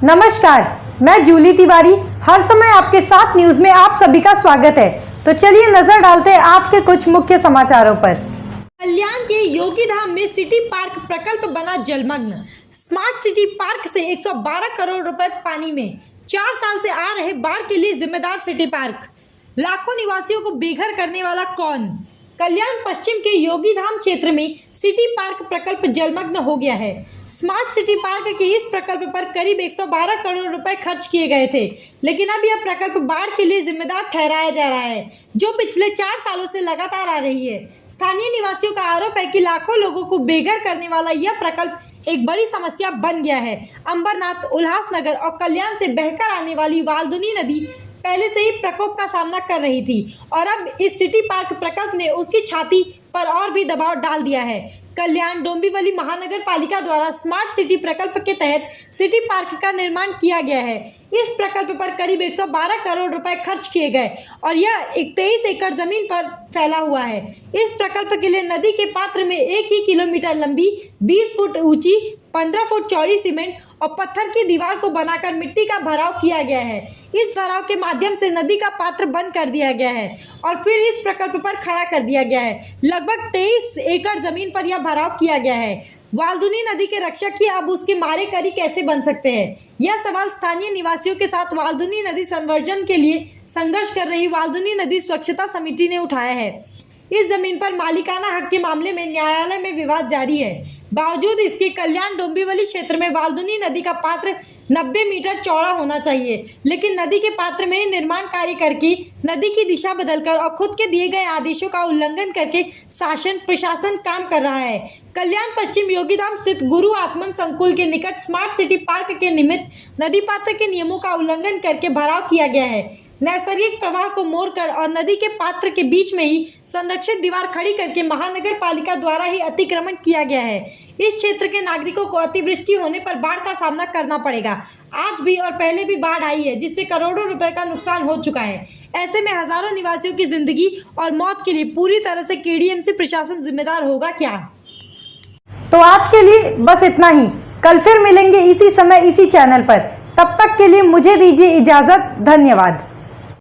नमस्कार, मैं जूली तिवारी हर समय आपके साथ न्यूज में आप सभी का स्वागत है। तो चलिए नजर डालते हैं आज के कुछ मुख्य समाचारों पर। कल्याण के योगीधाम में सिटी पार्क प्रकल्प बना जलमग्न। स्मार्ट सिटी पार्क से 112 करोड़ रुपए पानी में। 4 साल से आ रहे बाढ़ के लिए जिम्मेदार सिटी पार्क। लाखों निवासियों को बेघर करने वाला कौन? कल्याण पश्चिम के योगीधाम क्षेत्र में सिटी पार्क प्रकल्प जलमग्न हो गया है। स्मार्ट सिटी पार्क के इस प्रकल्प पर करीब 112 करोड़ रुपए खर्च किए गए थे, लेकिन अब यह प्रकल्प बाढ़ के लिए जिम्मेदार ठहराया जा रहा है, जो पिछले 4 सालों से लगातार आ रही है। स्थानीय निवासियों का आरोप है कि लाखों लोगों को बेघर करने वाला यह प्रकल्प एक बड़ी समस्या बन गया है। अंबरनाथ, उल्लासनगर और कल्याण से बहकर आने वाली वाल्दुनी नदी पहले से ही प्रकोप का सामना कर रही थी और अब इस सिटी पार्क प्रकल्प ने उसकी छाती पर और भी दबाव डाल दिया है। कल्याण डोंबिवली महानगर पालिका द्वारा स्मार्ट सिटी प्रकल्प के तहत सिटी पार्क का निर्माण किया गया है। इस प्रकल्प पर करीब 112 करोड़ रुपए खर्च किए गए और यह 23 एकड़ जमीन पर फैला हुआ है। इस प्रकल्प के लिए नदी के पात्र में 1 ही किलोमीटर लंबी, 20 फुट ऊंची, 15 फुट चौड़ी सीमेंट और पत्थर की दीवार को बनाकर मिट्टी का भराव किया गया है। इस भराव के माध्यम से नदी का पात्र बंद कर दिया गया है और फिर इस प्रकल्प पर खड़ा कर दिया गया है। लगभग 23 एकड़ जमीन पर यह भराव किया गया है। वाल्दुनी नदी के रक्षक ही अब उसके मारे करी कैसे बन सकते हैं? यह सवाल स्थानीय निवासियों के साथ वाल्दुनी नदी संवर्धन के लिए संघर्ष कर रही वाल्दुनी नदी स्वच्छता समिति ने उठाया है। इस जमीन पर मालिकाना हक के मामले में न्यायालय में विवाद जारी है। बावजूद इसके कल्याण डोंबिवली क्षेत्र में वाल्दुनी नदी का पात्र 90 मीटर चौड़ा होना चाहिए, लेकिन नदी के पात्र में निर्माण कार्य करके नदी की दिशा बदलकर और खुद के दिए गए आदेशों का उल्लंघन करके शासन प्रशासन काम कर रहा है। कल्याण पश्चिम योगीधाम स्थित गुरु आत्मन संकुल के निकट स्मार्ट सिटी पार्क के निमित्त नदी पात्र के नियमों का उल्लंघन करके भराव किया गया है। नैसर्गिक प्रवाह को मोड़कर और नदी के पात्र के बीच में ही संरक्षित दीवार खड़ी करके महानगर पालिका द्वारा ही अतिक्रमण किया गया है। इस क्षेत्र के नागरिकों को अतिवृष्टि होने पर बाढ़ का सामना करना पड़ेगा। आज भी और पहले भी बाढ़ आई है, जिससे करोड़ों रुपए का नुकसान हो चुका है। ऐसे में हजारों निवासियों की जिंदगी और मौत के लिए पूरी तरह से केडीएमसी प्रशासन जिम्मेदार होगा क्या? तो आज के लिए बस इतना ही। कल फिर मिलेंगे इसी समय इसी चैनल पर। तब तक के लिए मुझे दीजिए इजाजत। धन्यवाद।